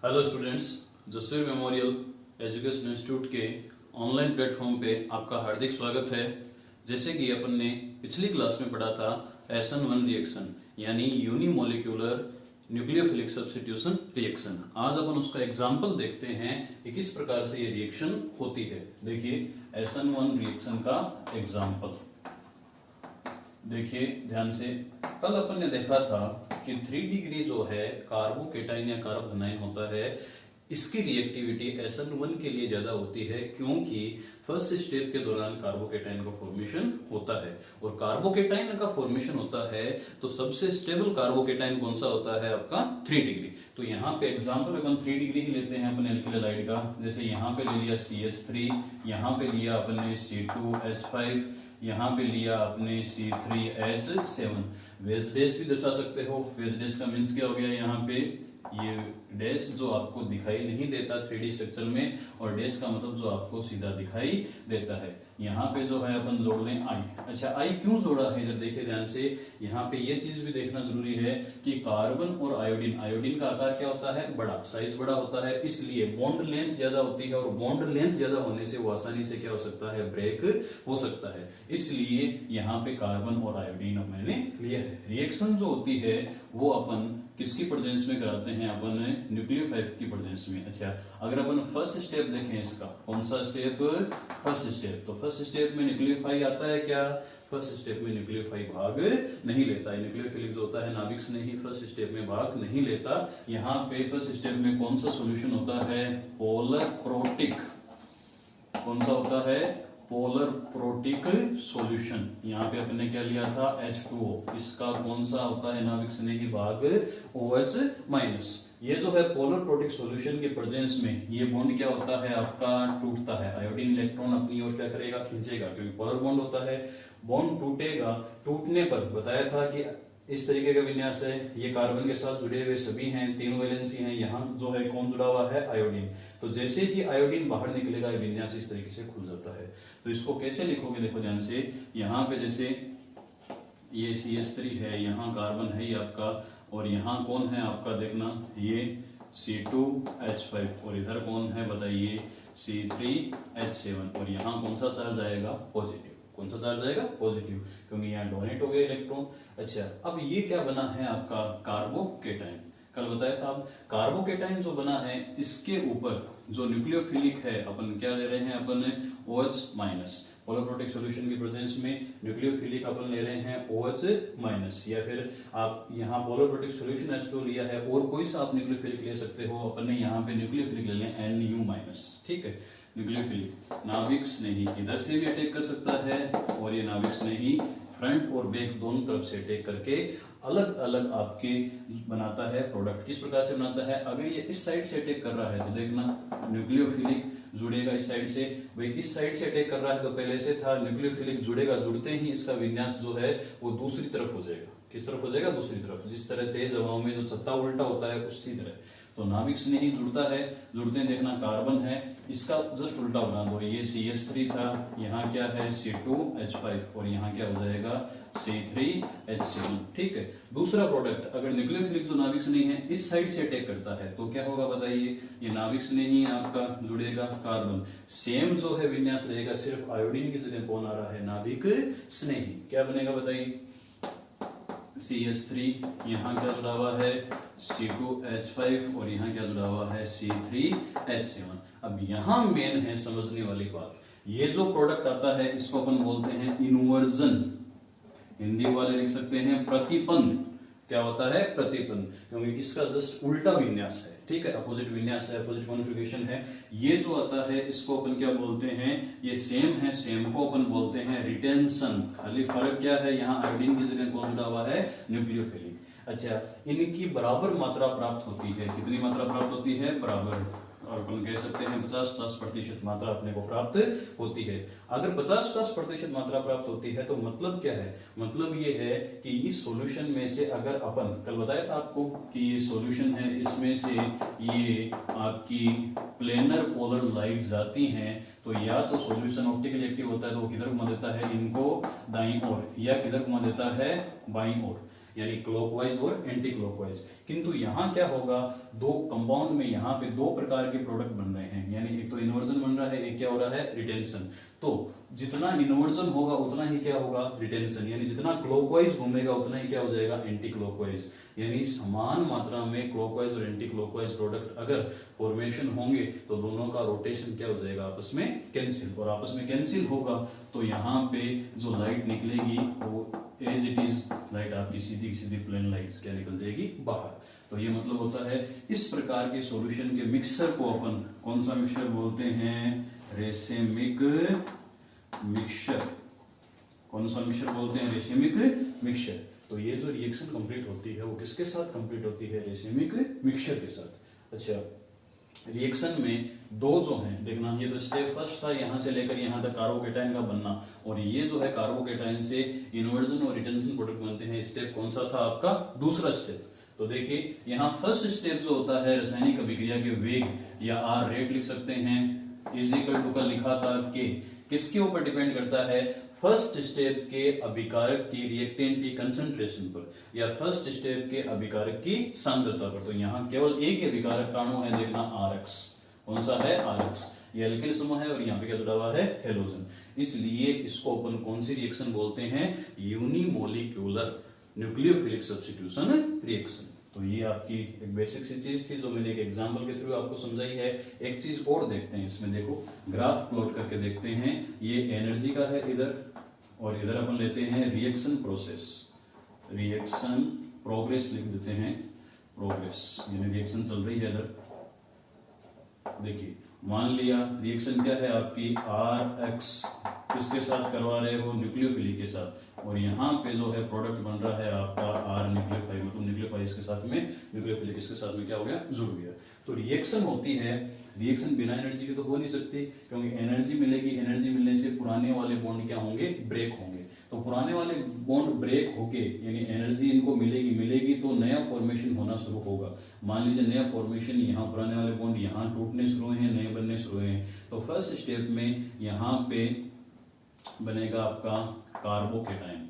Hello students, Jasveer memorial education institute के online platform पे आपका हार्दिक स्वागत है। जैसे कि अपन ने पिछली क्लास में पढ़ा था SN1 रिएक्शन यानी यूनिमोलिक्यूलर न्यूक्लियोफिलिक सब्स्टिट्यूशन रिएक्शन। आज अपन उसका एग्जाम्पल देखते हैं कि किस प्रकार से ये रिएक्शन होती है। देखिए SN1 रिएक्शन का एग्जाम्पल देखिए ध्यान से। कल अपन ने देखा था कि 3 डिग्री जो है कार्बोकेटाइन या कार्बोनाइन होता है, इसकी रिएक्टिविटी SN1 के लिए ज्यादा होती है क्योंकि फर्स्ट स्टेप के दौरान कार्बोकेटाइन का फॉर्मेशन होता है और कार्बोकेटाइन का फॉर्मेशन होता है तो सबसे स्टेबल कार्बोकेटाइन कौन सा होता है आपका 3 डिग्री। तो यहाँ पे एग्जांपल अपन 3 डिग्री ही लेते हैं अपने एल्किल हैलाइड का। जैसे यहाँ पे ले लिया CH3, यहाँ पे लिया अपने C2H5, यहाँ पे लिया आपने C3H7। वेज डेस भी दर्शा सकते हो। वेज डेस का मीन्स क्या हो गया, यहाँ पे ये डैश जो आपको दिखाई नहीं देता 3D स्ट्रक्चर में, और डैश का मतलब जो आपको सीधा दिखाई देता है। यहाँ पे जो है अपन जोड़ लें आई। अच्छा, आई क्यों जोड़ा है जब देखिए ध्यान से। यहाँ पे ये चीज भी देखना जरूरी है कि कार्बन और आयोडीन, आयोडीन का आकार क्या होता है, बड़ा, साइज बड़ा होता है, इसलिए बॉन्ड लेंथ ज्यादा होती है और बॉन्ड लेंथ ज्यादा होने से वो आसानी से क्या हो सकता है, ब्रेक हो सकता है। इसलिए यहाँ पे कार्बन और आयोडीन मैंने लिया है। रिएक्शन जो होती है वो अपन किसकी प्रेजेंस में कराते हैं, अपन न्यूक्लियोफाइल की प्रेजेंस में। अच्छा, अगर अपन फर्स्ट स्टेप देखें इसका, कौन सा स्टेप, फर्स्ट स्टेप, तो फर्स्ट स्टेप में न्यूक्लियोफाइल आता है क्या, फर्स्ट स्टेप में न्यूक्लियोफाइल भाग नहीं लेता है। न्यूक्लियोफिलिक जो होता है नाभिक स्नेही फर्स्ट स्टेप में भाग नहीं लेता। यहाँ पे फर्स्ट स्टेप में कौन सा सोल्यूशन होता है, पोलर प्रोटिक, कौन सा होता है, पोलर प्रोटिक सॉल्यूशन। यहाँ पे अपने क्या लिया था, H2O, इसका कौन सा होता है नाभिक स्नेही भाग, OH-। ये जो है पोलर प्रोटिक सॉल्यूशन के प्रेजेंस में ये बॉन्ड क्या होता है आपका, टूटता है। आयोडीन इलेक्ट्रॉन अपनी ओर क्या करेगा, खींचेगा, क्योंकि पोलर बॉन्ड होता है। बॉन्ड टूटेगा, टूटने पर बताया था कि इस तरीके का विन्यास है। ये कार्बन के साथ जुड़े हुए सभी हैं, तीनों वैलेंसी हैं। यहाँ जो है कौन जुड़ा हुआ है, आयोडीन। तो जैसे ही आयोडीन बाहर निकलेगा ये विन्यास इस तरीके से खुल जाता है। तो इसको कैसे लिखोगे, देखो ध्यान से। यहाँ पे जैसे ये CH3 है, यहाँ कार्बन है ये आपका, और यहाँ कौन है आपका, देखना ये C2H5, और इधर कौन है बताइए, C3H7, और यहाँ कौन सा चार्ज आएगा, पॉजिटिव। कौन सा चार्ज आएगा, पॉजिटिव, क्योंकि यहाँ डोनेट हो गए इलेक्ट्रॉन। अच्छा, अब ये क्या बना है आपका, कार्बोकेटाइन। कल बताया था। अब कार्बोकेटाइन जो बना है इसके ऊपर जो न्यूक्लियोफिलिक है, अपन क्या ले रहे हैं, अपन OH-। पोलर प्रोटिक सॉल्यूशन की प्रेजेंस में न्यूक्लियोफिलिक अपन ले रहे हैं OH-, या फिर आप यहाँ पोलर प्रोटिक सॉल्यूशन H2 लिया है और कोई सा आप न्यूक्लियोफिलिक ले सकते हो। अपन ने यहाँ पे न्यूक्लियोफिलिक ले लिया Nu-। ठीक है, न्यूक्लियोफिलिक नाभिक स्नेही इधर से भी अटैक कर सकता है, और ये नाभिक स्नेही फ्रंट और बैक दोनों तरफ से अटैक करके अलग अलग आपके बनाता है प्रोडक्ट। किस प्रकार से बनाता है, अगर ये इस साइड से अटैक कर रहा है तो देखना न्यूक्लियोफिलिक जुड़ेगा इस साइड से। भाई इस साइड से अटैक कर रहा है तो पहले से था, न्यूक्लियोफिलिक जुड़ेगा, जुड़ते ही इसका विन्यास जो है वो दूसरी तरफ हो जाएगा। किस तरफ हो जाएगा, दूसरी तरफ। जिस तरह तेज हवाओं में जो छत्ता उल्टा होता है उसी तरह। तो नाभिक स्नेही जुड़ता है, जुड़ते हैं, देखना कार्बन है, इसका जस्ट उल्टा बना दो। ये CH3 था, यहाँ क्या है C2H5, और यहाँ क्या हो जाएगा C3H7। ठीक है। दूसरा प्रोडक्ट, अगर न्यूक्लियोफिलिक जो नाभिक स्नेही है इस साइड से अटैक करता है तो क्या होगा बताइए, ये नाभिक स्नेही आपका जुड़ेगा कार्बन, सेम जो है विन्यास रहेगा, सिर्फ आयोडीन की जगह कौन आ रहा है, नाभिक स्नेही। क्या बनेगा बताइए, CH3, यहाँ क्या जुड़ा हुआ है C2H5, और यहाँ क्या जुड़ा हुआ है C3H7। अब यहाँ मेन है समझने वाली बात, ये जो प्रोडक्ट आता है इसको अपन बोलते हैं इन्वर्जन। हिंदी वाले लिख सकते हैं प्रतिपंद। क्या होता है, प्रतिपंद, क्योंकि इसका जस्ट उल्टा विन्यास है। ठीक है, अपोजिट विन्यास है, अपोजिट कॉन्फ़िगरेशन है। ये जो आता है इसको अपन क्या बोलते हैं, ये सेम है, सेम को अपन बोलते हैं रिटेंशन। खाली फर्क क्या है, यहाँ आयोडीन की जगह कौन जुड़ा हुआ है, न्यूक्लियोफिलिक। अच्छा, इनकी बराबर मात्रा प्राप्त होती है। कितनी मात्रा प्राप्त होती है, बराबर, और अपन कह सकते हैं 50-50% मात्रा अपने को प्राप्त होती है। अगर 50-50% मात्रा प्राप्त होती है तो मतलब क्या है, मतलब ये है कि इस सॉल्यूशन में से अगर अपन, कल बताया था आपको कि ये सॉल्यूशन है, इसमें से ये आपकी प्लेनर पोलर लाइट जाती हैं, तो या तो सॉल्यूशन ऑप्टिकली एक्टिव होता है तो वो किधर घुमा देता है, इनको दाईं ओर, या किधर घुमा देता है, बाईं ओर। यानी क्लॉकवाइज और एंटी क्लॉकवाइज। किंतु यहाँ क्या होगा, दो कंपाउंड में यहाँ पे दो प्रकार के प्रोडक्ट बन रहे हैं, यानी एक तो इन्वर्जन बन रहा है, एक क्या हो रहा है, रिटेंशन। तो जितना इन्वर्जन होगा उतना ही क्या होगा, रिटेंशन, यानी जितना क्लॉकवाइज घूमेगा उतना ही क्या हो जाएगा, एंटी क्लॉकवाइज। यानी समान मात्रा में क्लॉकवाइज और एंटी क्लॉकवाइज प्रोडक्ट अगर फॉर्मेशन होंगे तो दोनों का रोटेशन क्या हो जाएगा, आपस में कैंसिल, और आपस में कैंसिल होगा तो यहाँ पे जो लाइट निकलेगी वो एज इट इज लाइट आपकी सीधी सीधी प्लेन लाइट क्या निकल जाएगी बाहर। तो ये मतलब होता है इस प्रकार के सॉल्यूशन के मिक्सर को अपन कौन सा मिक्सर बोलते हैं, रेसेमिक मिक्सचर। कौन सा मिक्सचर बोलते हैं, रेसेमिक मिक्सचर। तो ये जो रिएक्शन कंप्लीट होती है वो किसके साथ कंप्लीट होती है, रेसेमिक मिक्सचर के साथ। अच्छा, रिएक्शन में दो जो हैं देखना, ये तो स्टेप फर्स्ट था, यहां से लेकर यहां तक कार्बोकेटाइन का बनना, और ये जो है कार्बोकेटाइन से इन्वर्जन और रिटेंशन प्रोडक्ट बनते हैं। स्टेप कौन सा था आपका, दूसरा स्टेप। तो देखिए यहाँ फर्स्ट स्टेप जो होता है रासायनिक अभिक्रिया के वेग या आर रेट लिख सकते हैं, इज इक्वल टू कल लिखा था के, किसके ऊपर डिपेंड करता है, फर्स्ट स्टेप के अभिकारक की रिएक्टेंट की कंसंट्रेशन पर या फर्स्ट स्टेप के अभिकारक की सांद्रता पर। तो यहाँ केवल एक ही अभिकारक का अणु है, देखना आरएक्स। कौन सा है, आरएक्स। ये एल्किल समूह है और यहाँ पे क्या जुड़ा हुआ है, हेलोजन। इसलिए इसको अपन कौन सी रिएक्शन बोलते हैं, यूनिमोलिक्यूलर न्यूक्लियोफिलिक सब्स्टिट्यूशन रिएक्शन। तो ये आपकी एक बेसिक सी चीज थी जो मैंने एक एग्जांपल के थ्रू आपको समझाई है। एक चीज और देखते हैं इसमें, देखो ग्राफ प्लॉट करके देखते हैं। ये एनर्जी का है इधर, और इधर अपन लेते हैं रिएक्शन प्रोसेस, रिएक्शन प्रोग्रेस लिख देते हैं, प्रोग्रेस, यानी रिएक्शन चल रही है इधर। देखिए मान लिया रिएक्शन क्या है आपकी, आर एक्स किसके साथ करवा रहे हो, न्यूक्लियोफिलिक के साथ, और यहाँ पे जो है प्रोडक्ट बन रहा है आपका आर न्यूक्लियोफाइल, मतलब न्यूक्लियोफाइल के साथ में न्यूक्लियोफिलिक इसके साथ में क्या हो गया, जुड़ गया। तो रिएक्शन होती है, रिएक्शन बिना एनर्जी के तो हो नहीं सकती, क्योंकि एनर्जी मिलेगी, एनर्जी मिलने से पुराने वाले बॉन्ड क्या होंगे, ब्रेक होंगे। तो पुराने वाले बॉन्ड ब्रेक होके यानी एनर्जी इनको मिलेगी तो नया फॉर्मेशन होना शुरू होगा। मान लीजिए नया फॉर्मेशन, यहाँ पुराने वाले बॉन्ड यहाँ टूटने शुरू हैं, नए बनने शुरू हैं। तो फर्स्ट स्टेप में यहाँ पे बनेगा आपका कार्बोकेटाइन।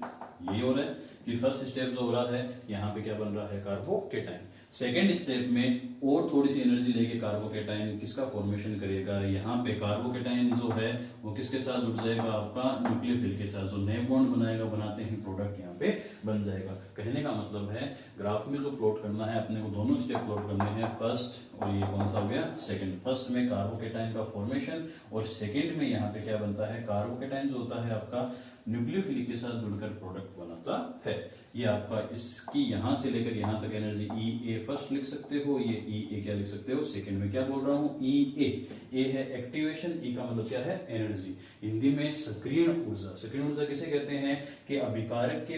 ये हो रहा है कि फर्स्ट स्टेप जो हो रहा है यहाँ पे क्या बन रहा है, कार्बोकेटाइन। सेकेंड स्टेप में और थोड़ी सी एनर्जी लेके कार्बोकेटाइन किसका फॉर्मेशन करेगा, यहाँ पे कार्बोकेटाइन जो है वो किसके साथ जुड़ जाएगा, आपका न्यूक्लियोफिल के साथ, जो नए बॉन्ड बनाएगा, बनाते ही प्रोडक्ट यहाँ पे बन जाएगा। कहने का मतलब है ग्राफ में जो प्लॉट करना है अपने को, दोनों स्टेप प्लॉट करने हैं, फर्स्ट और ये कौन सा हो गया, सेकंड। फर्स्ट में कार्बोकेटाइन का फॉर्मेशन और सेकंड में यहाँ पे क्या बनता है, कार्बोकेटाइन जो होता है आपका न्यूक्लियोफिलिक के साथ जुड़कर प्रोडक्ट बनाता है। ये आपका इसकी यहां से लेकर यहां तक एनर्जी ई ए फर्स्ट लिख सकते हो, ये ई ए क्या लिख सकते हो, सेकंड में क्या बोल रहा हूं, ई ए है एक्टिवेशन, ई का मतलब क्या है, एनर्जी। हिंदी में सक्रिय ऊर्जा। सक्रिय ऊर्जा किसे कहते हैं कि अभिकारक के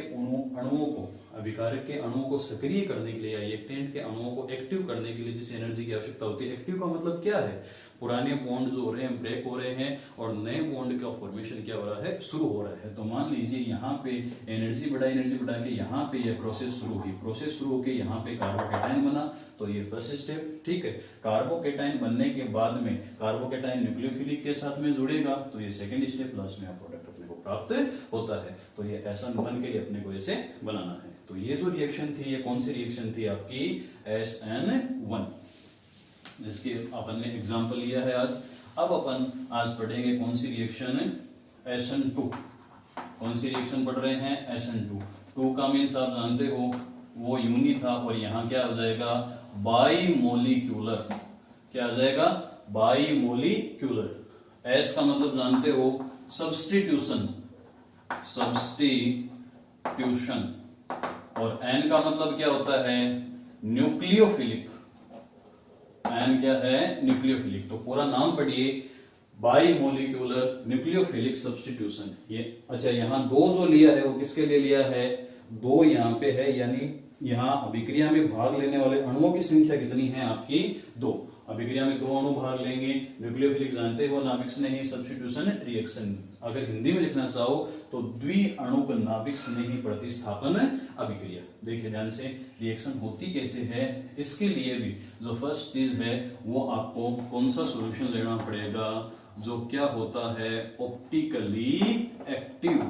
अणुओं को सक्रिय करने के लिए या रिएक्टेंट के अणुओं को एक्टिव करने के लिए जिस एनर्जी की आवश्यकता होती है। एक्टिव का मतलब क्या है, पुराने बॉन्ड जो हो रहे हैं ब्रेक हो रहे हैं और नए बॉन्ड का फॉर्मेशन क्या हो रहा है, शुरू हो रहा है। तो मान लीजिए यहाँ पे एनर्जी बढ़ा के यहाँ पे ये प्रोसेस शुरू हुई, प्रोसेस शुरू होकर यहाँ पे कार्बोकेटाइन बना, तो ये फर्स्ट स्टेप, ठीक है। कार्बोकेटाइन बनने के बाद में कार्बोकेटाइन न्यूक्लियोफिलिक के साथ में जुड़ेगा, तो ये सेकंड स्टेप, लास्ट में प्रोडक्ट अपने को प्राप्त होता है। तो ये ऐसा बन के अपने को ऐसे बनाना है। तो ये जो रिएक्शन थी, ये कौन सी रिएक्शन थी आपकी, SN1, जिसके अपन ने एग्जाम्पल लिया है आज। अब अपन आज पढ़ेंगे कौन सी रिएक्शन, SN2। कौन सी रिएक्शन पढ़ रहे हैं, SN2। 2 का मीन्स आप जानते हो वो यूनि था, और यहाँ क्या आ जाएगा, बाईमोलिक्यूलर। क्या आ जाएगा, बाईमोलिक्यूलर। S का मतलब जानते हो सब्स्टिट्यूशन, और N का मतलब क्या होता है, न्यूक्लियोफिलिक। N क्या है, न्यूक्लियोफिलिक। तो पूरा नाम पढ़िए, बाईमोलिक्यूलर न्यूक्लियोफिलिक सब्स्टिट्यूशन। ये अच्छा, यहाँ 2 जो लिया है वो किसके लिए लिया है, 2 यहाँ पे है, यानी यहाँ अभिक्रिया में भाग लेने वाले अणुओं की संख्या कितनी है आपकी, 2। अभिक्रिया में 2 अणु भाग लेंगे। न्यूक्लियोफिलिक जानते हो नाभिक स्नेही सब्स्टिट्यूशन रिएक्शन। अगर हिंदी में लिखना चाहो तो द्विअणुक नाभिक स्नेही प्रतिस्थापन अभिक्रिया। देखिए ध्यान से, रिएक्शन होती कैसे है, इसके लिए भी जो फर्स्ट चीज है वो आपको कौन सा सॉल्यूशन लेना पड़ेगा, जो क्या होता है, ऑप्टिकली एक्टिव।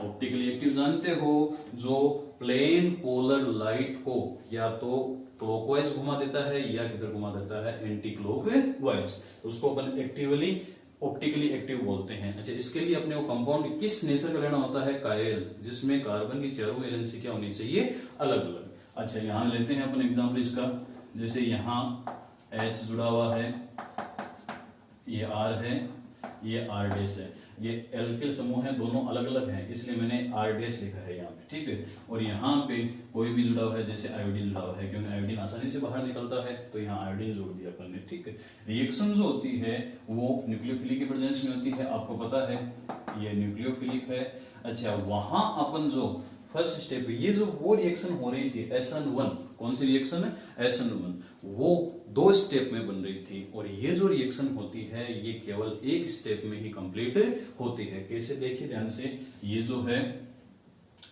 ऑप्टिकली एक्टिव जानते हो, जो प्लेन पोलर लाइट को या तो क्लॉकवाइज घुमा देता है या किधर घुमा देता है, एंटी क्लॉकवाइज। उसको अपन एक्टिवली ऑप्टिकली एक्टिव बोलते हैं। अच्छा, इसके लिए अपने को कंपाउंड किस नेचर का लेना होता है, कायरल, जिसमें कार्बन की चारों वैलेंसी क्या होनी चाहिए, अलग अलग। अच्छा, यहां लेते हैं अपन एग्जांपल इसका, जैसे यहां H जुड़ा हुआ है, ये R है, ये R डैश है, ये एल्किल समूह है, दोनों अलग अलग हैं, इसलिए मैंने R डैश लिखा है यहाँ पे, ठीक है। और यहाँ पे कोई भी जुड़ा हुआ है, जैसे आयोडीन जुड़ा हुआ है, क्योंकि आयोडीन आसानी से बाहर निकलता है, तो यहाँ आयोडीन जोड़ दिया अपन ने, ठीक है। रिएक्शन जो होती है वो न्यूक्लियोफिलिक की प्रेजेंस में होती है, आपको पता है ये न्यूक्लियोफिलिक है। अच्छा, वहां अपन जो फर्स्ट स्टेप, ये जो वो रिएक्शन हो रही थी SN1, कौन सी रिएक्शन है, SN1, वो 2 स्टेप में बन रही थी, और ये जो रिएक्शन होती है ये केवल 1 स्टेप में ही कंप्लीट होती है। कैसे, देखिए ध्यान से, ये जो है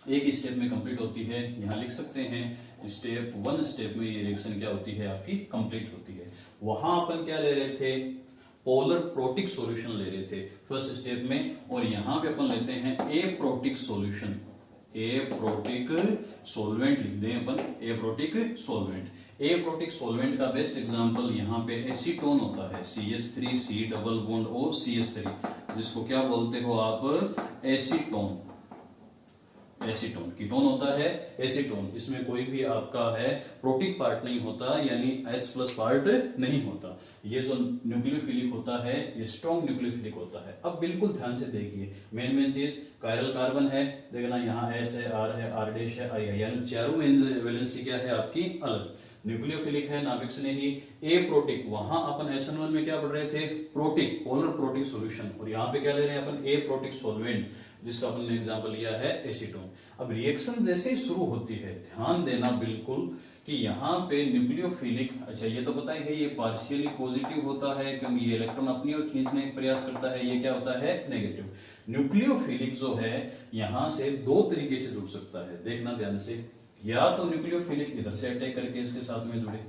1 स्टेप में कंप्लीट होती है, यहां लिख सकते हैं स्टेप 1 स्टेप में ये रिएक्शन क्या होती है, आपकी कंप्लीट होती है। वहां अपन क्या ले रहे थे, पोलर प्रोटिक सॉल्यूशन ले रहे थे फर्स्ट स्टेप में, और यहां पे अपन लेते हैं एप्रोटिक सॉल्यूशन, एप्रोटिक सॉल्वेंट लिख दें अपन, एप्रोटिक सॉल्वेंट। एप्रोटिक सॉल्वेंट का बेस्ट एग्जांपल यहाँ पे एसीटोन होता है, CH3C double bond O CH3, जिसको क्या बोलते हो आप, एसीटोन। एसीटोन कीटोन होता है, एसीटोन, इसमें कोई भी आपका है प्रोटिक पार्ट नहीं होता, यानी H+ पार्ट नहीं होता। ये जो न्यूक्लियोफिलिक होता है ये स्ट्रॉन्ग न्यूक्लियोफिलिक होता है। अब बिल्कुल ध्यान से देखिए, मेन चीज कायरल कार्बन है, देखना यहाँ H है, R है, R डैश है, I है, यानी चारों वैलेंसी क्या है आपकी, अलग। न्यूक्लियोफिलिक है नाभिक स्नेही, ए प्रोटिक, वहां अपन SN1 में क्या पढ़ रहे थे, प्रोटिक, पोलर प्रोटिक सॉल्यूशन, और यहाँ पे क्या ले रहे हैं अपन, ए प्रोटिक सॉल्वेंट, जिसका अपन ने एग्जांपल लिया है एसीटोन। अब रिएक्शन जैसे ही शुरू होती है, ध्यान देना बिल्कुल कि यहाँ पे न्यूक्लियोफिलिक, अच्छा ये तो पता ही है ये पार्शियली पॉजिटिव होता है, क्योंकि ये इलेक्ट्रॉन अपनी ओर खींचने का प्रयास करता है, ये क्या होता है, नेगेटिव। न्यूक्लियोफिलिक जो है यहाँ से 2 तरीके से जुड़ सकता है, देखना ध्यान से, या तो न्यूक्लियोफिलिक इधर से अटैक करके इसके साथ में जुड़े,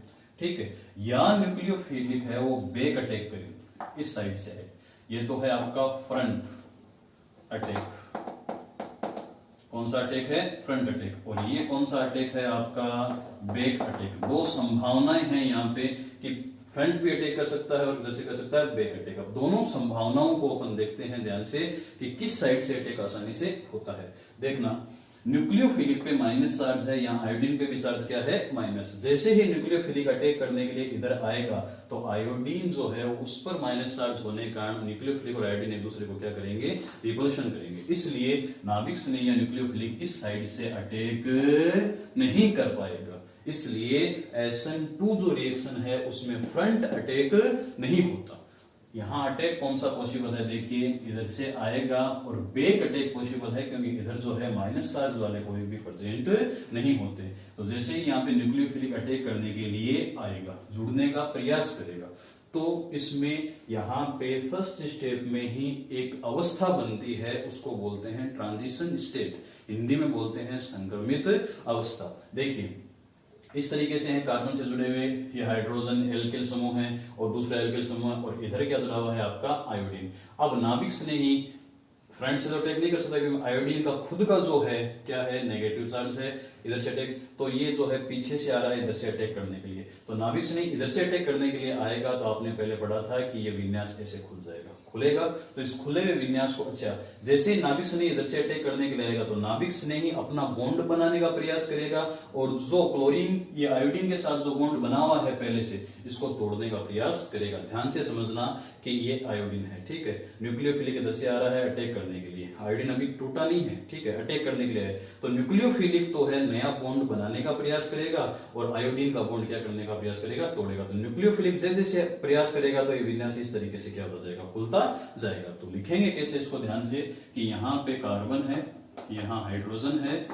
ठीक है, या न्यूक्लियोफिलिक है वो बैक अटैक करे, इस साइड से है, ये तो है आपका फ्रंट अटैक। कौन सा अटैक है, फ्रंट अटैक, और ये कौन सा अटैक है आपका, बैक अटैक। 2 संभावनाएं हैं यहाँ पे कि फ्रंट भी अटैक कर सकता है और इधर से कर सकता है बैक अटैक। अब दोनों संभावनाओं को अपन देखते हैं ध्यान से कि किस साइड से अटैक आसानी से होता है। देखना, न्यूक्लियोफिलिक पे माइनस चार्ज है, यहाँ आयोडीन पे भी चार्ज क्या है, माइनस। जैसे ही न्यूक्लियोफिलिक अटैक करने के लिए इधर आएगा तो आयोडीन जो है उस पर माइनस चार्ज होने के कारण न्यूक्लियोफिलिक और आयोडीन एक दूसरे को क्या करेंगे, रिपल्शन करेंगे। इसलिए नाभिक स्नेही या न्यूक्लियोफिलिक इस साइड से अटैक नहीं कर पाएगा, इसलिए SN2 जो रिएक्शन है उसमें फ्रंट अटैक नहीं होता। यहां अटैक कौन सा पॉसिबल है, देखिए इधर से आएगा, और बैक अटैक पॉसिबल है क्योंकि इधर जो है माइनस चार्ज वाले कोई भी प्रेजेंट नहीं होते। तो जैसे ही यहाँ पे न्यूक्लियोफिलिक अटैक करने के लिए आएगा, जुड़ने का प्रयास करेगा, तो इसमें यहाँ पे फर्स्ट स्टेप में ही एक अवस्था बनती है, उसको बोलते हैं ट्रांजिशन स्टेट, हिंदी में बोलते हैं संक्रमित अवस्था। देखिए इस तरीके से है, कार्बन से जुड़े हुए ये हाइड्रोजन एल्किल समूह है और दूसरा एल्किल समूह, और इधर क्या जुड़ा हुआ है आपका आयोडीन। अब नाभिक स्नेही फ्रंट से तो अटैक नहीं कर सकता क्योंकि आयोडीन का खुद का जो है क्या है, नेगेटिव चार्ज है, इधर से अटैक, तो ये जो है पीछे से आ रहा है इधर से अटैक करने के लिए, तो नाभिक स्नेही इधर से अटैक करने के लिए आएगा, तो आपने पहले पढ़ा था कि ये विन्यास ऐसे खुल जाएगा, खुलेगा, तो इस खुले हुए विन्यास को, अच्छा जैसे ही नाभिक स्नेही इधर से अटैक करने के लिए आएगा तो नाभिक स्नेही अपना बॉन्ड बनाने का प्रयास करेगा, और जो क्लोरीन या आयोडीन के साथ जो बॉन्ड बना हुआ है पहले से, इसको तोड़ने का प्रयास करेगा। ध्यान से समझना कि ये आयोडीन है, ठीक है, न्यूक्लियोफिलिक इधर से आ रहा है अटैक करने के लिए, आयोडीन अभी टूटा नहीं है, ठीक है, अटैक करने के लिए है, तो न्यूक्लियोफिलिक तो है नया बॉन्ड बनाने का प्रयास करेगा, और आयोडीन का बॉन्ड क्या करने का प्रयास करेगा, तोड़ेगा। तो न्यूक्लियोफिलिक जैसे जैसे प्रयास करेगा तो ये विन्यास इस तरीके से क्या होता जाएगा, खुलता जाएगा। तो लिखेंगे कैसे इसको, ध्यान से कि यहाँ पे कार्बन है, यहाँ हाइड्रोजन है,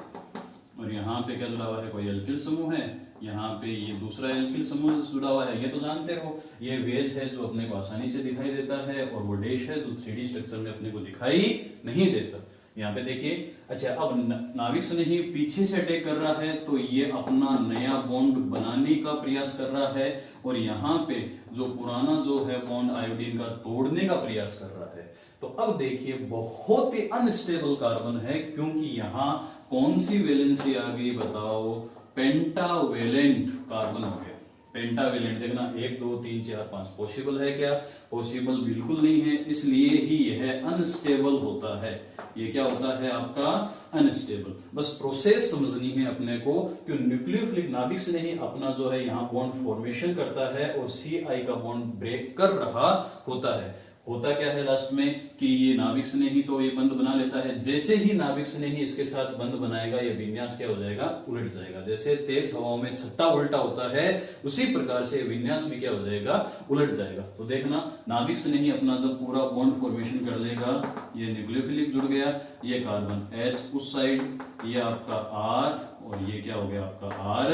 और यहाँ पे क्या जुड़ा हुआ है, कोई एल्किल समूह है, यहाँ पे ये दूसरा एल्किल समूह जुड़ा हुआ है, ये तो जानते हो, ये वेज है जो अपने को आसानी से दिखाई देता है, और वो डैश है जो 3D स्ट्रक्चर में अपने को दिखाई नहीं देता। यहाँ पे देखिए, अच्छा अब नाभिक स्नेही पीछे से अटैक कर रहा है, तो ये अपना नया बॉन्ड बनाने का प्रयास कर रहा है, और यहाँ पे जो पुराना जो है बॉन्ड आयोडीन का तोड़ने का प्रयास कर रहा है। तो अब देखिए बहुत ही अनस्टेबल कार्बन है, क्योंकि यहाँ कौन सी वैलेंसी आ गई बताओ, पेंटावेलेंट कार्बन हो गया। पेंटावेलेंट देखना 1 2 3 4 5 पॉसिबल है क्या? पॉसिबल बिल्कुल नहीं है, इसलिए ही यह अनस्टेबल होता है। ये क्या होता है आपका? अनस्टेबल। बस प्रोसेस समझनी है अपने को कि न्यूक्लियोफिलिक नाभिक से नहीं अपना जो है यहाँ बॉन्ड फॉर्मेशन करता है और CI का बॉन्ड ब्रेक कर रहा होता है। होता क्या है लास्ट में कि ये नाभिक से नहीं तो ये बंध बना लेता है। जैसे ही नाभिक से नहीं इसके साथ बंध बनाएगा ये विन्यास क्या हो जाएगा? उलट जाएगा। जैसे तेज हवाओं में छत्ता उल्टा होता है उसी प्रकार से विन्यास भी क्या हो जाएगा? उलट जाएगा। तो देखना नाभिक से नहीं अपना जब पूरा बॉन्ड फॉर्मेशन कर लेगा, ये न्यूक्लियोफिलिक जुड़ गया, ये कार्बन H उस साइड, ये आपका R और ये क्या हो गया आपका R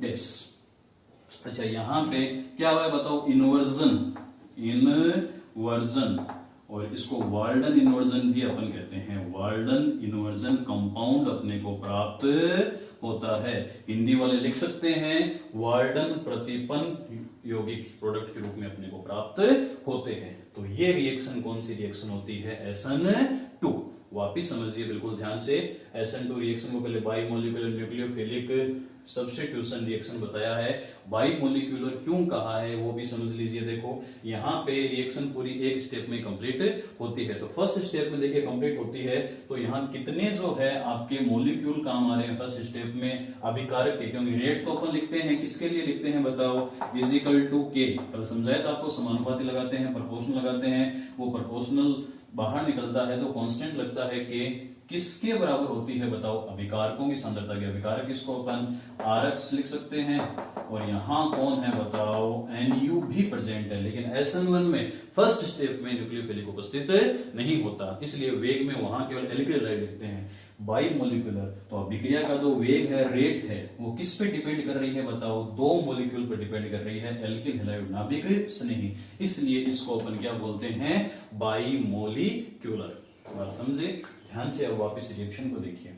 डैश। अच्छा यहां पे क्या हुआ है बताओ? इनवर्जन और इसको वाल्डन इन्वर्जन भी अपन कहते हैं। वाल्डन इन्वर्जन कंपाउंड अपने को प्राप्त होता है। हिंदी वाले लिख सकते हैं वाल्डन प्रतिपन्न यौगिक प्रोडक्ट के रूप में अपने को प्राप्त होते हैं। तो ये रिएक्शन कौन सी रिएक्शन होती है? SN2। वापिस समझिए बिल्कुल ध्यान से। SN2 रिएक्शन को पहले बाइमोलिकुलर न्यूक्लियोफिलिक सब्स्टिट्यूशन रिएक्शन बताया है। बाइमोलिक्यूलर क्यों कहा है वो भी समझ लीजिए। देखो यहाँ पे रिएक्शन पूरी एक स्टेप में कंप्लीट होती है। तो फर्स्ट स्टेप में देखिए कंप्लीट होती है तो यहाँ कितने जो है आपके मोलिक्यूल काम आ रहे हैं फर्स्ट स्टेप में? अभिकारक के, क्योंकि रेट तो अपन लिखते हैं किसके लिए लिखते हैं बताओ? इजिकल टू के। कल समझाया था आपको, समानुपाती लगाते हैं, प्रपोर्शनल लगाते हैं, वो प्रपोर्शनल बाहर निकलता है तो कांस्टेंट लगता है के किसके बराबर होती है बताओ? अभिकारकों की सांद्रता के। अभिकारक इसको अपन RX लिख सकते हैं और यहाँ कौन है बताओ? NU भी प्रेजेंट है, लेकिन SN1 में फर्स्ट स्टेप में न्यूक्लियोफिलिक उपस्थित नहीं होता, इसलिए वेग में वहां केवल एल्किल हैलाइड लिखते हैं। बाइमोलिकुलर तो अभिक्रिया का जो वेग है, रेट है, वो किस पे डिपेंड कर रही है बताओ? 2 मोलिक्यूल पे डिपेंड कर रही है, एल्किल हैलाइड नाभिक से नहीं। इसलिए इसको अपन क्या बोलते हैं? बाइमोलिक्यूलर। बात समझे ध्यान से। अब वापस रिएक्शन को देखिए।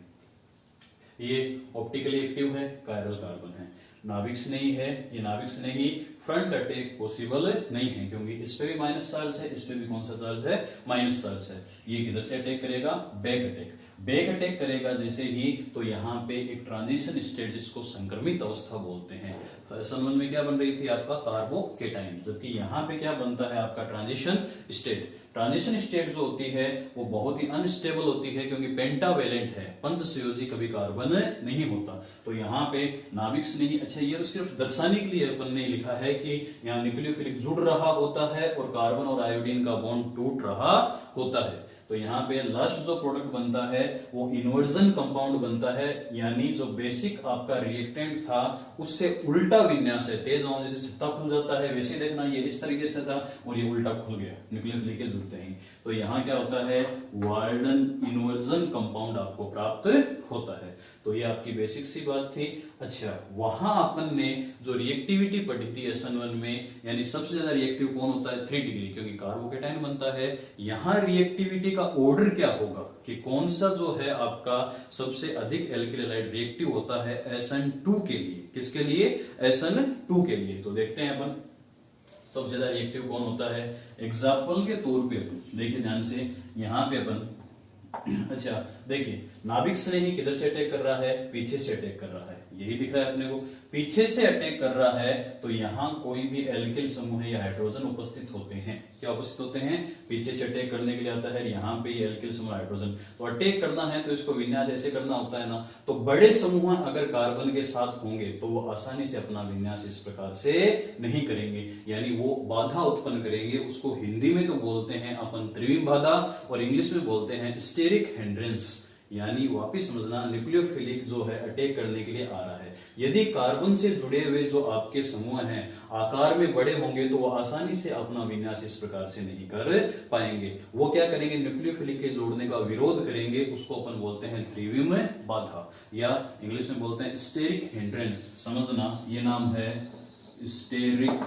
ये ऑप्टिकली एक्टिव है, कायरल कार्बन है, नाभिक से नहीं है, ये नाभिक से नहीं, फ्रंट अटैक पॉसिबल नहीं है क्योंकि इस पे भी माइनस चार्ज है, इस पे भी कौन सा चार्ज है? माइनस चार्ज है। ये किधर से अटैक करेगा? Back attack. बैक अटैक करेगा जैसे ही तो यहाँ पे एक ट्रांजिशन स्टेट जिसको संक्रमित अवस्था बोलते हैं। SN1 में क्या बन रही थी आपका? कार्बोकेटाइन, जबकि यहाँ पे क्या बनता है आपका? Transition state. ट्रांजिशन स्टेट जो होती है वो बहुत ही अनस्टेबल होती है क्योंकि पेंटावेलेंट है, पंच संयोजी कभी कार्बन नहीं होता। तो यहाँ पे नाभिक से नहीं। अच्छा ये तो सिर्फ दर्शाने के लिए अपन ने लिखा है कि यहाँ न्यूक्लियोफिलिक जुड़ रहा होता है और कार्बन और आयोडीन का बॉन्ड टूट रहा होता है। तो यहाँ पे लास्ट जो प्रोडक्ट बनता है वो इन्वर्जन कंपाउंड बनता है, यानी जो बेसिक आपका रिएक्टेंट था उससे उल्टा विन्यास है। तेज हवाओं जैसे छत्ता खुल जाता है वैसे देखना ये इस तरीके से था और ये उल्टा खुल गया न्यूक्लियोफिलिक के जुड़ते ही। तो यहाँ क्या होता है? वाल्डन इन्वर्जन कंपाउंड आपको प्राप्त होता है। तो ये आपकी बेसिक सी बात थी। अच्छा वहां अपन ने जो रिएक्टिविटी पढ़ी थी SN1 में, यानी सबसे ज्यादा रिएक्टिव कौन होता है? 3 डिग्री, क्योंकि कार्बोकेटाइन बनता है। यहाँ रिएक्टिविटी का ऑर्डर क्या होगा कि कौन सा जो है आपका सबसे अधिक एल्किल हैलाइड रिएक्टिव होता है? SN2 के लिए। किसके लिए? SN2 के लिए। तो देखते हैं अपन सबसे ज्यादा रिएक्टिव कौन होता है। एग्जाम्पल के तौर पे देखिए ध्यान से, यहाँ पे अपन अच्छा देखिए नाभिक से नहीं किधर से अटैक कर रहा है? पीछे से अटैक कर रहा है, यही दिख रहा है अपने को। पीछे से अटैक कर रहा है तो यहाँ कोई भी एल्किल समूह या हाइड्रोजन उपस्थित होते हैं। क्या उपस्थित होते हैं? पीछे से अटैक करने के लिए आता है। यहाँ पे ये एल्किल समूह हाइड्रोजन, तो अटैक करना है तो इसको विन्यास ऐसे करना होता है ना। तो बड़े समूह अगर कार्बन के साथ होंगे तो वो आसानी से अपना विन्यास इस प्रकार से नहीं करेंगे, यानी वो बाधा उत्पन्न करेंगे। उसको हिंदी में तो बोलते हैं अपन त्रिविम बाधा और इंग्लिश में बोलते हैं स्टेरिक हिंड्रेंस। यानी वापिस समझना, न्यूक्लियोफिलिक जो है अटैक करने के लिए आ रहा है। यदि कार्बन से जुड़े हुए जो आपके समूह हैं आकार में बड़े होंगे तो वो आसानी से अपना विन्यास इस प्रकार से नहीं कर पाएंगे। वो क्या करेंगे? न्यूक्लियोफिलिक के जोड़ने का विरोध करेंगे। उसको अपन बोलते हैं त्रिविम बाधा या इंग्लिश में बोलते हैं स्टेरिक हिंड्रेंस। समझना ये नाम है स्टेरिक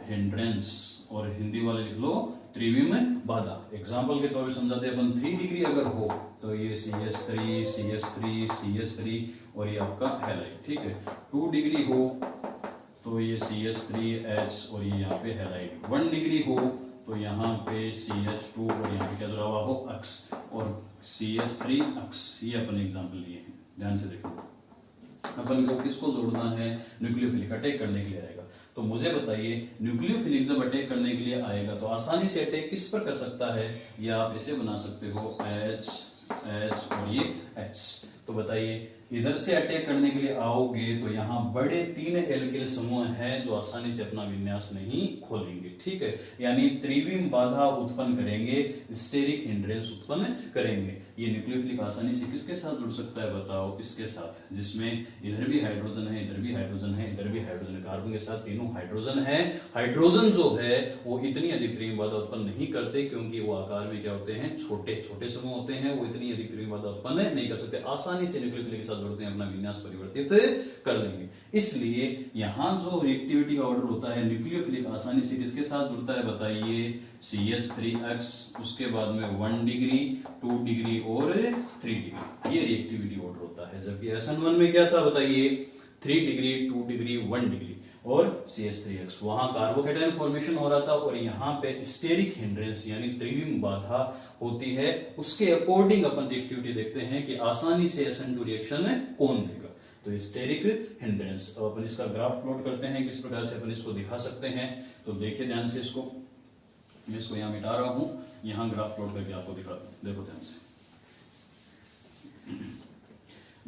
हिंड्रेंस और हिंदी वाले लिख लो त्रिविम बाधा। एग्जाम्पल के तौर पे समझाते हैं अपन। 3 डिग्री अगर हो तो ये CH3 CH3 CH3 और ये आपका हैलाइड, ठीक है। 2 डिग्री हो तो ये CH3H और ये यहाँ पे हैलाइड। 1 डिग्री हो तो यहाँ पे CH2 और यहाँ पे क्या जुड़ा हुआ हो, अक्स, और CH3 अक्स, ये अपन एग्जाम्पल लिए हैं, ध्यान से देखो। अपन को किसको जोड़ना है, न्यूक्लियोफिलिक अटैक करने के लिए आएगा। तो मुझे बताइए न्यूक्लियोफिलिक जब अटैक करने के लिए आएगा तो आसानी से अटैक किस पर कर सकता है, या आप ऐसे बना सकते हो H और ये H। तो बताइए इधर से अटैक करने के लिए आओगे तो यहाँ बड़े 3 एल्किल समूह हैं जो आसानी से अपना विन्यास नहीं खोलेंगे, ठीक है, यानी त्रिविम बाधा उत्पन्न करेंगे, स्टेरिक हिंड्रेंस उत्पन्न करेंगे। ये न्यूक्लियोफिलिक आसानी से किसके साथ जुड़ सकता है बताओ, इसके साथ, जिसमें इधर भी हाइड्रोजन है, इधर भी हाइड्रोजन है, इधर भी हाइड्रोजन है, कार्बन के साथ तीनों हाइड्रोजन है। हाइड्रोजन जो है वो इतनी अधिक त्रिविम बाधा उत्पन्न नहीं करते क्योंकि वो आकार में क्या होते हैं, छोटे छोटे समूह होते हैं, वो इतनी अधिक त्रिविम बाधा उत्पन्न नहीं कर सकते, आसानी से न्यूक्लियोफिलिक के साथ जुड़ते हैं, अपना विन्यास परिवर्तित कर लेंगे। इसलिए यहां जो रिएक्टिविटी का ऑर्डर होता है, न्यूक्लियोफिलिक आसानी से किसके साथ जुड़ता है बताइए, CH3X, उसके बाद में 1 डिग्री, 2 डिग्री और 3 डिग्री, ये रिएक्टिविटी ऑर्डर होता है। जबकि SN1 में क्या था बताइए, 3 डिग्री, 2 डिग्री, 1 डिग्री और CH3X, वहां कार्बोकेटायन फॉर्मेशन हो रहा था और यहाँ पे स्टेरिक हिंड्रेंस यानी त्रिविम बाधा होती है। उसके अकॉर्डिंग अपन रिएक्टिविटी देखते हैं कि आसानी से SN2 रिएक्शन कौन देगा, तो स्टेरिक हिंड्रेंस। अब अपन इसका ग्राफ प्लॉट करते हैं, किस प्रकार से अपन इसको दिखा सकते हैं। तो देखिए ध्यान से, इसको मैं इसको यहाँ मिटा रहा हूं, यहाँ ग्राफ प्लॉट करके आपको दिखा दूं, देखो ध्यान से।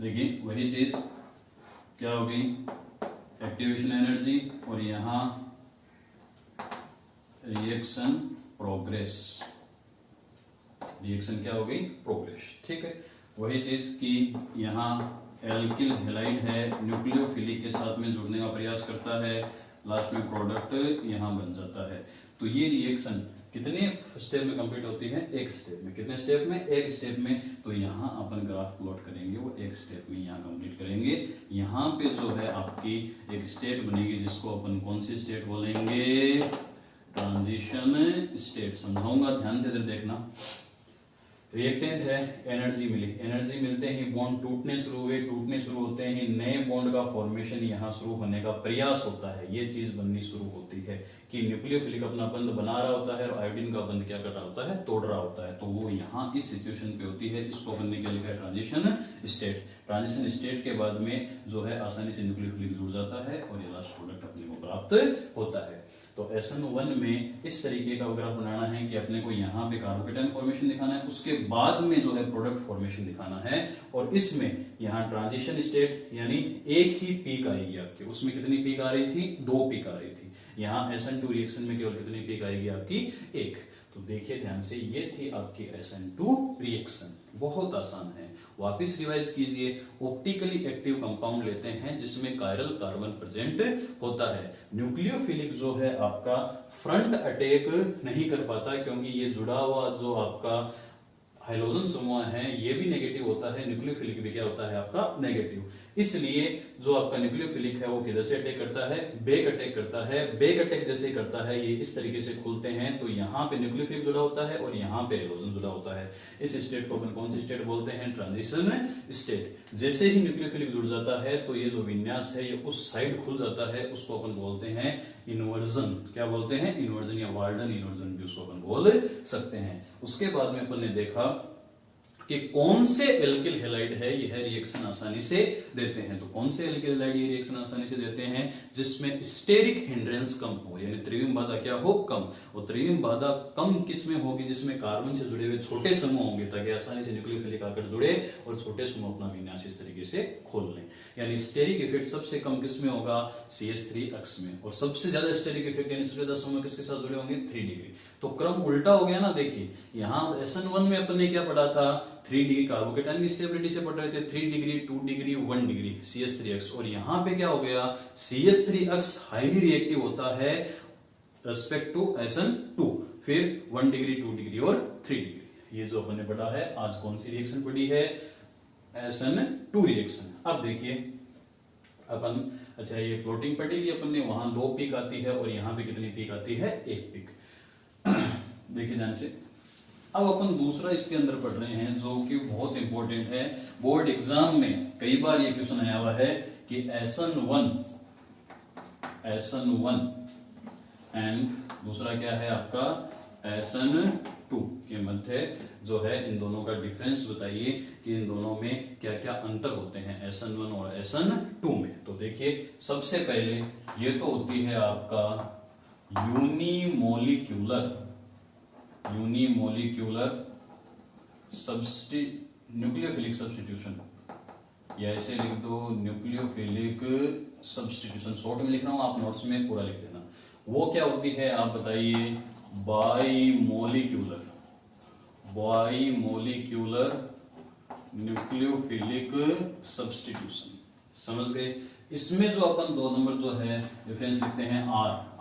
देखिए वही चीज क्या होगी, एक्टिवेशन एनर्जी और यहां रिएक्शन प्रोग्रेस, रिएक्शन क्या हो गई, प्रोग्रेस, ठीक है। वही चीज कि यहाँ एल्किल हैलाइड है, न्यूक्लियोफिलिक के साथ में जुड़ने का प्रयास करता है, लास्ट में प्रोडक्ट यहाँ बन जाता है। तो ये रिएक्शन कितने स्टेप में कंप्लीट होती है, एक स्टेप में। कितने स्टेप में, एक स्टेप में। तो यहाँ अपन ग्राफ प्लॉट करेंगे, वो एक स्टेप में यहाँ कंप्लीट करेंगे। यहाँ पे जो है आपकी एक स्टेट बनेगी जिसको अपन कौन सी स्टेट बोलेंगे, ट्रांजिशन स्टेट। समझाऊंगा, ध्यान से देखना। रिएक्टेंट है, एनर्जी मिली, एनर्जी मिलते ही बॉन्ड टूटने शुरू हुए, टूटने शुरू होते ही नए बॉन्ड का फॉर्मेशन यहाँ शुरू होने का प्रयास होता है। ये चीज बननी शुरू होती है कि न्यूक्लियोफिलिक अपना बंध बना रहा होता है और आयोडीन का बंध क्या कर रहा होता है, तोड़ रहा होता है। तो वो यहाँ इस सिचुएशन पे होती है। इसको बनने के लिए ट्रांजिशन स्टेट। ट्रांजिशन स्टेट के बाद में जो है आसानी से न्यूक्लियोफिलिक जुड़ जाता है और ये लास्ट प्रोडक्ट अपने को प्राप्त होता है। तो SN1 में इस तरीके का ग्राफ बनाना है कि अपने को यहाँ पे कार्बोकेटायन फॉर्मेशन दिखाना है, उसके बाद में जो है प्रोडक्ट फॉर्मेशन दिखाना है। और इसमें यहाँ ट्रांजिशन स्टेट यानी एक ही पीक आएगी आपके, उसमें कितनी पीक आ रही थी, 2 पीक आ रही थी। यहाँ SN2 रिएक्शन में केवल कितनी पीक आएगी आपकी, 1। तो देखिए ध्यान से, ये थी आपकी SN2 रिएक्शन, बहुत आसान है। वापिस रिवाइज कीजिए, ऑप्टिकली एक्टिव कंपाउंड लेते हैं जिसमें कायरल कार्बन प्रेजेंट होता है। न्यूक्लियोफिलिक जो है आपका फ्रंट अटैक नहीं कर पाता क्योंकि ये जुड़ा हुआ जो आपका हाइड्रोजन समूह है ये भी नेगेटिव होता है, न्यूक्लियोफिलिक भी क्या होता है आपका, नेगेटिव। इसलिए जो आपका न्यूक्लियोफिलिक है वो किधर से अटैक करता है, बैक अटैक करता है। बैक अटैक जैसे करता है ये इस तरीके से खुलते हैं, तो यहाँ पे न्यूक्लियोफिलिक जुड़ा होता है और यहाँ पे हाइड्रोजन जुड़ा होता है। इस स्टेट को अपन कौन सी स्टेट बोलते हैं, ट्रांजिशन स्टेट। जैसे ही न्यूक्लियोफिलिक जुड़ जाता है तो ये जो विन्यास है ये उस साइड खुल जाता है, उसको अपन बोलते हैं इन्वर्जन। क्या बोलते हैं, इन्वर्जन या वाल्डन इन्वर्जन भी उसको अपन बोल सकते हैं। उसके बाद में अपन ने देखा कि कौन से एल्किल हैलाइड है यह रिएक्शन आसानी से देते हैं। तो कौन से एल्किल हैलाइड ये रिएक्शन आसानी से देते हैं, जिसमें स्टेरिक हिंड्रेंस कम हो, यानी त्रिविम बाधा क्या हो, कम। और त्रिविम बाधा कम किसमें होगी, जिसमें कार्बन से जुड़े हुए छोटे समूह होंगे, ताकि आसानी से न्यूक्लियोफिलिक आकर जुड़े और छोटे समूह अपना विन्यास इस तरीके से खोल लें। यानी स्टेरिक इफेक्ट सबसे कम किसमें होगा, CH3X में। और सबसे ज्यादा स्टेरिक इफेक्ट यानी सबसे ज्यादा समूह किसके साथ जुड़े होंगे, 3 डिग्री। तो क्रम उल्टा हो गया ना। देखिए यहाँ SN1 में अपन ने क्या पढ़ा था, 3 डिग्री कार्बोकेटायन की स्टेबिलिटी से पढ़ रहे थे, 3 डिग्री, 2 डिग्री, 1 डिग्री CH3X। और यहाँ पे क्या हो गया, CH3X हाईली रिएक्टिव होता है रेस्पेक्ट टू SN2, फिर 1 डिग्री, 2 डिग्री और 3 डिग्री। ये जो अपन ने पढ़ा है आज, कौन सी रिएक्शन पढ़ी है, SN2 रिएक्शन। अब देखिए अपन, अच्छा ये प्लॉटिंग पढ़ी अपन ने, वहां 2 पीक आती है और यहाँ पे कितनी पीक आती है, 1 पीक। देखिए ध्यान से, अब अपन दूसरा इसके अंदर पढ़ रहे हैं जो कि बहुत इंपॉर्टेंट है। बोर्ड एग्जाम में कई बार ये क्वेश्चन आया हुआ है कि SN1 एंड दूसरा क्या है आपका SN2 के मध्य जो है इन दोनों का डिफरेंस बताइए कि इन दोनों में क्या क्या अंतर होते हैं SN1 और SN2 में। तो देखिए सबसे पहले ये तो होती है आपका यूनिमोलिक्यूलर न्यूक्लियोफिलिक सब्स्टिट्यूशन, या ऐसे लिख दो न्यूक्लियोफिलिक सब्स्टिट्यूशन, शॉर्ट में लिख रहा हूं, आप नोट्स में पूरा लिख लेना। वो क्या होती है आप बताइए? बाइमोलिक्यूलर न्यूक्लियोफिलिक सब्स्टिट्यूशन, समझ गए? इसमें जो अपन 2 नंबर जो है डिफरेंस लिखते हैं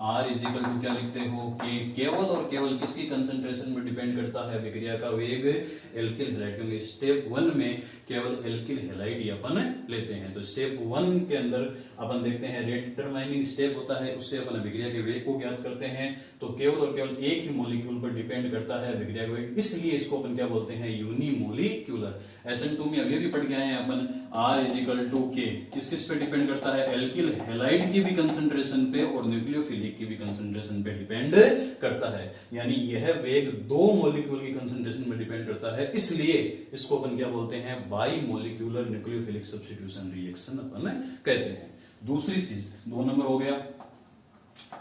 R इज इक्वल टू क्या लिखते हो? कि केवल और केवल किसकी कंसंट्रेशन में डिपेंड करता है? विक्रिया का वेग एल्किल हैलाइड, क्योंकि स्टेप 1 में केवल एल्किल हैलाइड ही अपन लेते हैं। तो स्टेप 1 के अंदर अपन देखते हैं रेट डिटरमाइनिंग स्टेप होता है, उससे अपन विक्रिया के वेग को ज्ञात करते हैं। तो केवल और केवल एक ही मॉलिक्यूल पर डिपेंड करता है विक्रिया का वेग, इसलिए इसको अपन क्या बोलते हैं? यूनिमोलिक्यूलर। SN2 में अभी पढ़ गए हैं अपन R इज इक्वल टू के किस पे डिपेंड करता है? एल्किल हैलाइड की भी कंसंट्रेशन पे और न्यूक्लियोफिलिक की भी कंसंट्रेशन पे डिपेंड करता है। यानी यह वेग 2 मॉलिक्यूल की कंसंट्रेशन में डिपेंड करता है, इसलिए इसको अपन क्या बोलते हैं? बाइमोलिक्यूलर न्यूक्लियोफिलिक सब्स्टिट्यूशन रिएक्शन अपन कहते हैं। दूसरी चीज 2 नंबर हो गया।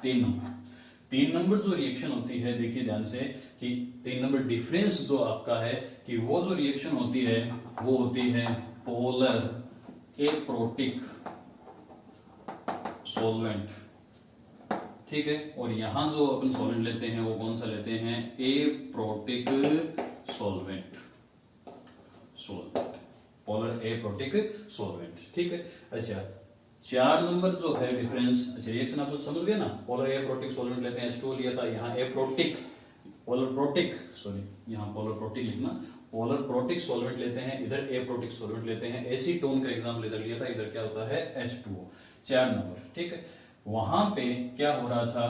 3 नंबर जो रिएक्शन होती है, देखिए ध्यान से कि 3 नंबर डिफरेंस जो आपका है कि वो जो रिएक्शन होती है वो होती है पोलर एप्रोटिक सॉल्वेंट, ठीक है। और यहां जो अपन सॉल्वेंट लेते हैं वो कौन सा लेते हैं? Aprotic solvent, polar aprotic solvent, ठीक है। अच्छा 4 नंबर जो है डिफरेंस, अच्छा रिएक्शन आप लोग समझ गए ना? पोलर एप्रोटिक सॉल्वेंट लेते हैं, H2O लिया था, यहाँ एप्रोटिक यहाँ पोलर प्रोटिक लिखना, पोलर प्रोटिक सॉल्वेंट लेते हैं, इधर एप्रोटिक सॉल्वेंट लेते हैं। एसीटोन का एग्जाम्पल इधर लिया था, इधर क्या होता है? H2O। 4 नंबर, ठीक है। वहां पे क्या हो रहा था?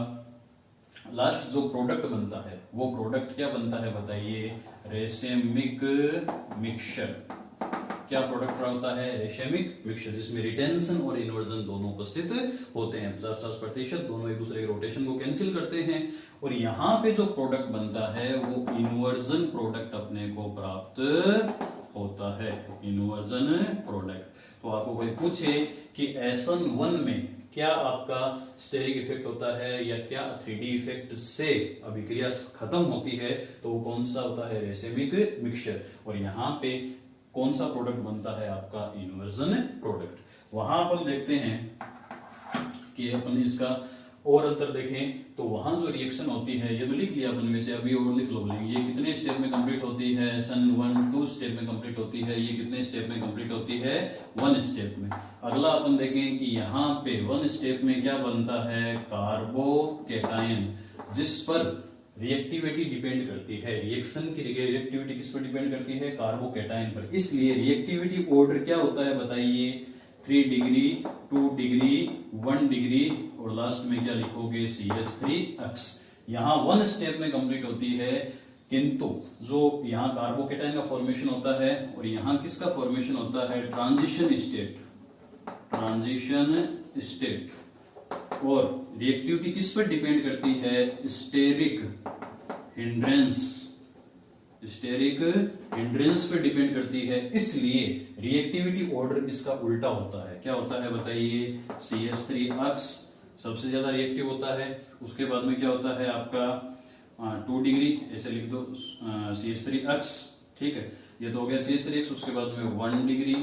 लास्ट जो प्रोडक्ट बनता है वो प्रोडक्ट क्या बनता है बताइए? Racemic mixture. क्या प्रोडक्ट होता है? रेशमिक मिक्सचर, जिसमें रिटेंशन और इन्वर्जन दोनों उपस्थित होते हैं। 50-50% दोनों एक दूसरे के रोटेशन को कैंसिल करते हैं, और यहाँ पे जो प्रोडक्ट बनता है वो इन्वर्जन प्रोडक्ट अपने को प्राप्त होता है, इन्वर्जन प्रोडक्ट। तो आपको कोई पूछे कि SN1 में क्या आपका स्टेरिक इफेक्ट होता है या क्या 3D इफेक्ट से अभिक्रिया खत्म होती है, तो वो कौन सा होता है? Racemic mixture. और यहाँ पे कौन सा प्रोडक्ट बनता है आपका? Inversion product. वहां अपन देखते हैं कि अपन इसका और अंतर देखें तो वहां जो रिएक्शन होती है, ये तो लिख लिया अपन में से, अभी और लिख लो, ये कितने स्टेप में कंप्लीट होती है? SN1 स्टेप में कंप्लीट होती है। ये कितने स्टेप में कंप्लीट होती है? 1 स्टेप में। अगला अपन देखें कि यहाँ पे 1 स्टेप में क्या बनता है? कार्बोकेटायन, जिस पर रिएक्टिविटी डिपेंड करती है। रिएक्शन की रिएक्टिविटी किस पर डिपेंड करती है? कार्बोकेटायन पर। इसलिए रिएक्टिविटी ऑर्डर क्या होता है बताइए? 3 डिग्री, 2 डिग्री, 1 डिग्री, और लास्ट में क्या लिखोगे? CH3X। यहाँ 1 स्टेप में कंप्लीट होती है, किंतु जो यहाँ कार्बोकेटायन का फॉर्मेशन होता है और यहाँ किसका फॉर्मेशन होता है? Transition state. और रिएक्टिविटी किस पर डिपेंड करती है? स्टेरिक हिंड्रेंस पर डिपेंड करती है। इसलिए रिएक्टिविटी ऑर्डर इसका उल्टा होता है। क्या होता है बताइए? CH3X सबसे ज्यादा रिएक्टिव होता है, उसके बाद में क्या होता है आपका 2 डिग्री, ऐसे लिख दो CH3X, ठीक है। ये तो हो गया CH3X। उसके बाद में 1 डिग्री,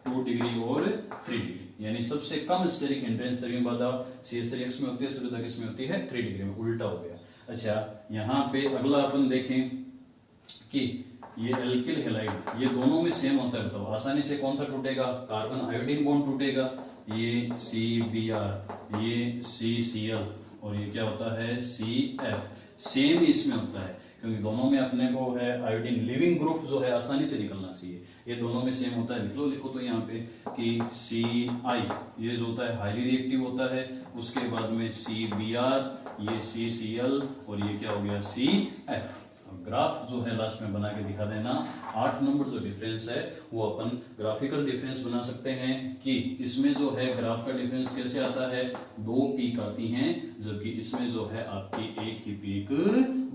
2 डिग्री और 3 डिग्री, यानी सबसे कम स्टेरिक हिंड्रेंस तरीके बाधा CH3X में होती है, सबसे ज्यादा किस में होती है? 3 डिग्री में। उल्टा हो गया। अच्छा यहाँ पे अगला अपन देखें कि ये एल्किल हैलाइड, ये दोनों में सेम होता है, बताओ आसानी से कौन सा टूटेगा? कार्बन आयोडीन बॉन्ड टूटेगा, ये CBr, ये CCl, और ये क्या होता है? CF। सेम इसमें होता है, क्योंकि दोनों में अपने को है आयोडीन लिविंग ग्रुप जो है आसानी से निकलना चाहिए, ये दोनों में सेम होता है। लिखो तो यहाँ पे कि CI ये जो होता है हाईली रिएक्टिव होता है, उसके बाद में CBr, ये CCl, और ये क्या हो गया? CF। ग्राफ जो है लास्ट में बना के दिखा देना। 8 नंबर जो डिफरेंस है वो अपन ग्राफिकल डिफरेंस बना सकते हैं कि इसमें जो है ग्राफ का डिफरेंस कैसे आता है, 2 पीक आती हैं, जबकि इसमें जो है आपकी एक ही पीक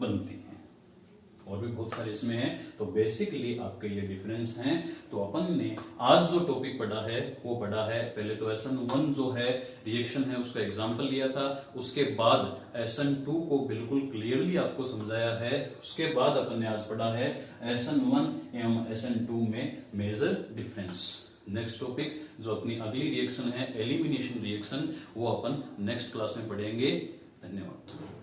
बनती है। और भी बहुत सारे इसमें हैं, तो बेसिकली आपके ये डिफरेंस हैं। तो अपन ने आज जो टॉपिक पढ़ा है वो पढ़ा है, पहले तो SN1 जो है रिएक्शन है उसका एग्जांपल लिया था, उसके बाद SN2 को बिल्कुल क्लियरली आपको समझाया है, उसके बाद अपन ने आज पढ़ा है SN1 एवं SN2 में मेजर डिफरेंस। नेक्स्ट टॉपिक जो अपनी अगली रिएक्शन है एलिमिनेशन रिएक्शन, वो अपन नेक्स्ट क्लास में पढ़ेंगे। धन्यवाद।